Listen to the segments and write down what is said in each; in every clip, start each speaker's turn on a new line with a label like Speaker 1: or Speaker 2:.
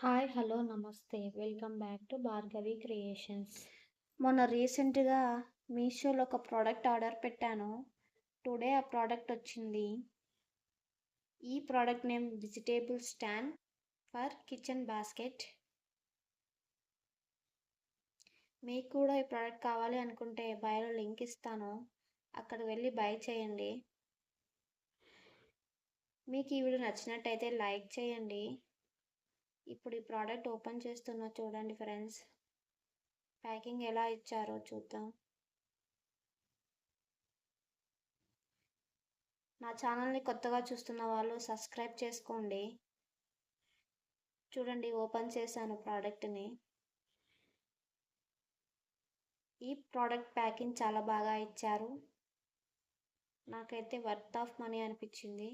Speaker 1: Hi hello నమస్తే welcome back to Bhargavi creations. మొన్న రీసెంట్గా మీషోలో ఒక ప్రోడక్ట్ ఆర్డర్ పెట్టాను. టుడే ఆ ప్రోడక్ట్ వచ్చింది. ఈ product name vegetable stand for kitchen basket. మీకు కూడా ఈ ప్రోడక్ట్ కావాలి అనుకుంటే బయోలో లింక్ ఇస్తాను, అక్కడ వెళ్ళి బై చేయండి. మీకు ఈ వీడియో నచ్చినట్టయితే లైక్ చేయండి. ఇప్పుడు ఈ ప్రోడక్ట్ ఓపెన్ చేస్తున్నా, చూడండి ఫ్రెండ్స్. ప్యాకింగ్ ఎలా ఇచ్చారో చూద్దాం. నా ఛానల్ని కొత్తగా చూస్తున్న వాళ్ళు సబ్స్క్రైబ్ చేసుకోండి. చూడండి, ఓపెన్ చేశాను ప్రోడక్ట్ని. ఈ ప్రోడక్ట్ ప్యాకింగ్ చాలా బాగా ఇచ్చారు. నాకైతే వర్త్ ఆఫ్ మనీ అనిపించింది.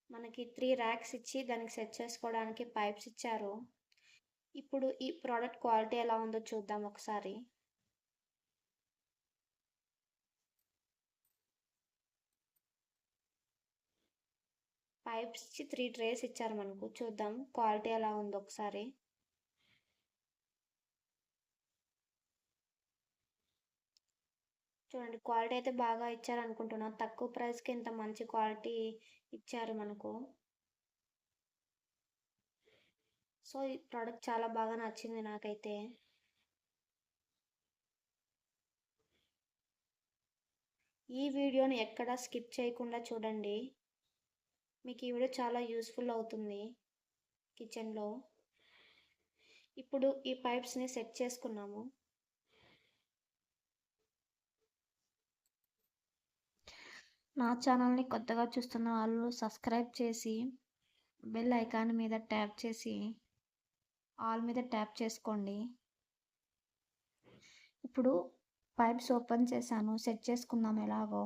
Speaker 1: మనకి 3 ర్యాక్స్ ఇచ్చి దానికి సెట్ చేసుకోవడానికి పైప్స్ ఇచ్చారు. ఇప్పుడు ఈ ప్రోడక్ట్ క్వాలిటీ ఎలా ఉందో చూద్దాం ఒకసారి. పైప్స్ ఇచ్చి 3 ట్రేస్ ఇచ్చారు మనకు. చూద్దాం క్వాలిటీ ఎలా ఉందో ఒకసారి. చూడండి, క్వాలిటీ అయితే బాగా ఇచ్చారు అనుకుంటున్నాను. తక్కువ ప్రైస్కి ఇంత మంచి క్వాలిటీ ఇచ్చారు మనకు. సో ఈ ప్రోడక్ట్ చాలా బాగా నచ్చింది నాకైతే. ఈ వీడియోని ఎక్కడా స్కిప్ చేయకుండా చూడండి. మీకు ఈ వీడియో చాలా యూస్ఫుల్ అవుతుంది కిచెన్లో. ఇప్పుడు ఈ పైప్స్ని సెట్ చేసుకున్నాము. నా ఛానల్ని కొత్తగా చూస్తున్న వాళ్ళు సబ్స్క్రైబ్ చేసి బెల్ ఐకాన్ మీద ట్యాప్ చేసి ఆల్ మీద ట్యాప్ చేసుకోండి. ఇప్పుడు పైప్స్ ఓపెన్ చేశాను, సెట్ చేసుకుందాం ఎలాగో.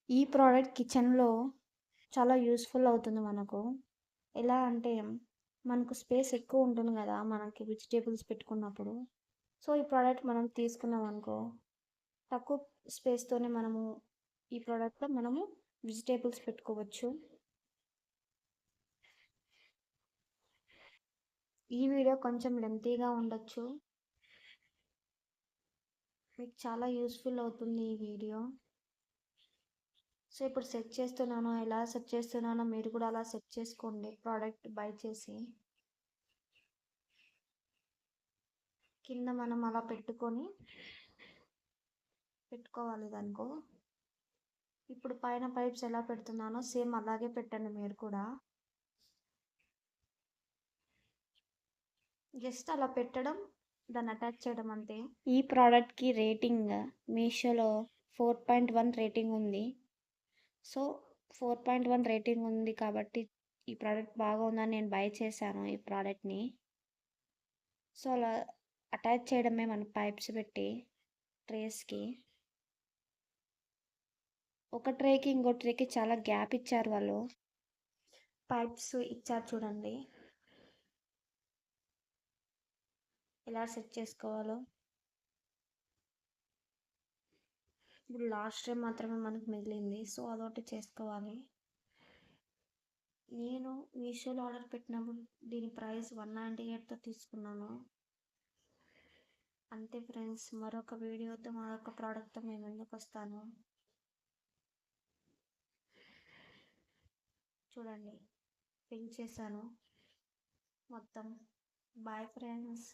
Speaker 1: ఈ ప్రోడక్ట్ కిచెన్లో చాలా యూస్ఫుల్ అవుతుంది మనకు. ఎలా అంటే మనకు స్పేస్ ఎక్కువ ఉంటుంది కదా మనకి వెజిటేబుల్స్ పెట్టుకున్నప్పుడు. సో ఈ ప్రోడక్ట్ మనం తీసుకున్నాం అనుకో, తక్కువ స్పేస్తోనే మనము ఈ ప్రోడక్ట్లో మనము వెజిటేబుల్స్ పెట్టుకోవచ్చు. ఈ వీడియో కొంచెం లెంతీగా ఉండొచ్చు, మీకు చాలా యూస్ఫుల్ అవుతుంది ఈ వీడియో. సో ఇప్పుడు సెట్ చేస్తున్నాను, ఎలా సెట్ చేస్తున్నానో మీరు కూడా అలా సెట్ చేసుకోండి. ప్రోడక్ట్ బై చేసి కింద మనం అలా పెట్టుకోవాలి దానికో. ఇప్పుడు పైన పైప్స్ ఎలా పెడుతున్నానో సేమ్ అలాగే పెట్టండి మీరు కూడా. జస్ట్ అలా పెట్టడం, దాన్ని అటాచ్ చేయడం అంతే. ఈ ప్రోడక్ట్కి రేటింగ్ మీషోలో 4.1 రేటింగ్ ఉంది. సో 4.1 రేటింగ్ ఉంది కాబట్టి ఈ ప్రోడక్ట్ బాగా ఉందని నేను బై చేశాను ఈ ప్రోడక్ట్ని. సో అలా అటాచ్ చేయడమే మన పైప్స్ పెట్టి ట్రేస్కి. ఒక ట్రేకి ఇంకో ట్రేకి చాలా గ్యాప్ ఇచ్చారు వాళ్ళు. పైప్స్ ఇచ్చారు చూడండి ఎలా సెట్ చేసుకోవాలో. ఇప్పుడు లాస్ట్ ట్రే మాత్రమే మనకు మిగిలింది, సో అదొకటి చేసుకోవాలి. నేను మీషోలో ఆర్డర్ పెట్టినప్పుడు దీని ప్రైస్ 198తో తీసుకున్నాను. అంతే ఫ్రెండ్స్, మరొక వీడియోతో మరొక ప్రోడక్ట్తో మేము ముందుకు వస్తాను. చూడండి, పింక్ చేశాను మొత్తం. Boy friends.